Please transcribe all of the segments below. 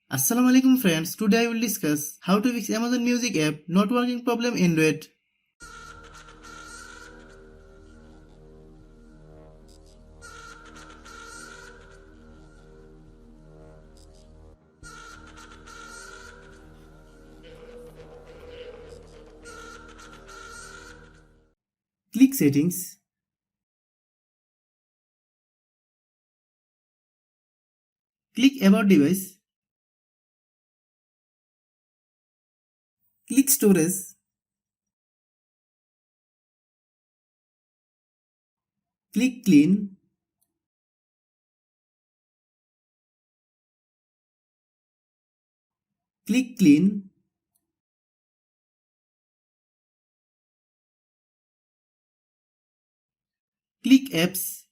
Assalamualaikum friends, today I will discuss how to fix Amazon Music app not working problem Android. Click settings, click about device, click storage, click clean, click clean, click apps,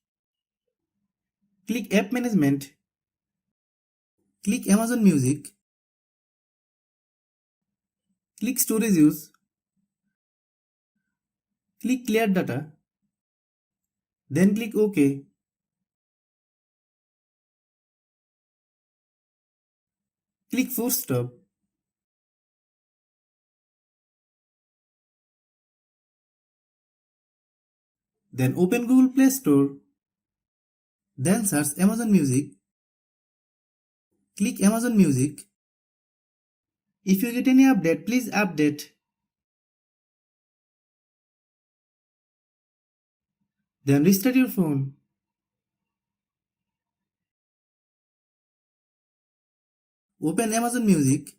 click app management, click Amazon Music, click storage use, click clear data, then click OK, click force stop, then open Google Play Store, then search Amazon Music, click Amazon Music. If you get any update, please update. Then restart your phone. Open Amazon Music.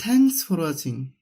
Thanks for watching.